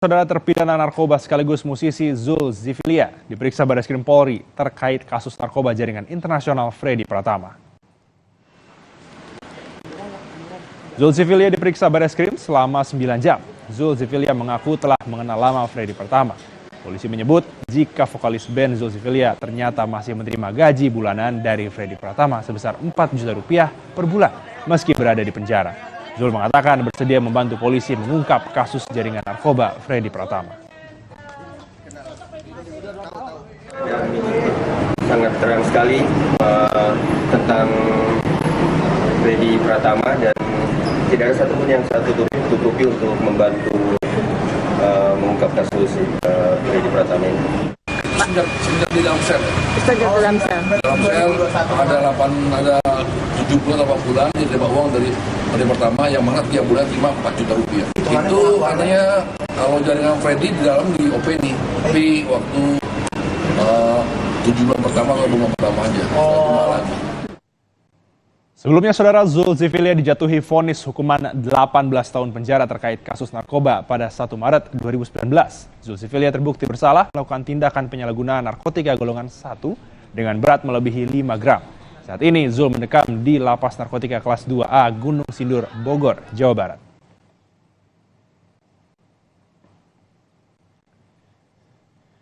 Saudara terpidana narkoba sekaligus musisi Zulkiflia diperiksa Barreskrim Polri terkait kasus narkoba jaringan internasional Freddy Pratama. Zulkiflia diperiksa Barreskrim selama 9 jam. Zulkiflia mengaku telah mengenal lama Freddy Pratama. Polisi menyebut jika vokalis band Zulkiflia ternyata masih menerima gaji bulanan dari Freddy Pratama sebesar 4 juta rupiah per bulan meski berada di penjara. Zul mengatakan bersedia membantu polisi mengungkap kasus jaringan narkoba Freddy Pratama. Sangat terang sekali tentang Freddy Pratama dan tidak ada satupun yang saya tutupi untuk membantu mengungkap kasus Freddy Pratama ini. Sejak di dalam sel. Dalam sel ada 70-80 bulan dia terima uang dari Pertama yang mana tiap bulan terima 4 juta rupiah. Itu artinya kalau jaringan Freddy di dalam di OP nih, tapi waktu 7 bulan pertama atau 2 bulan pertama aja. Sebelumnya, saudara, Zulkiflia dijatuhi vonis hukuman 18 tahun penjara terkait kasus narkoba pada 1 Maret 2019. Zulkiflia terbukti bersalah melakukan tindakan penyalahgunaan narkotika golongan 1 dengan berat melebihi 5 gram. Saat ini Zul mendekam di Lapas Narkotika kelas 2A Gunung Sindur, Bogor, Jawa Barat.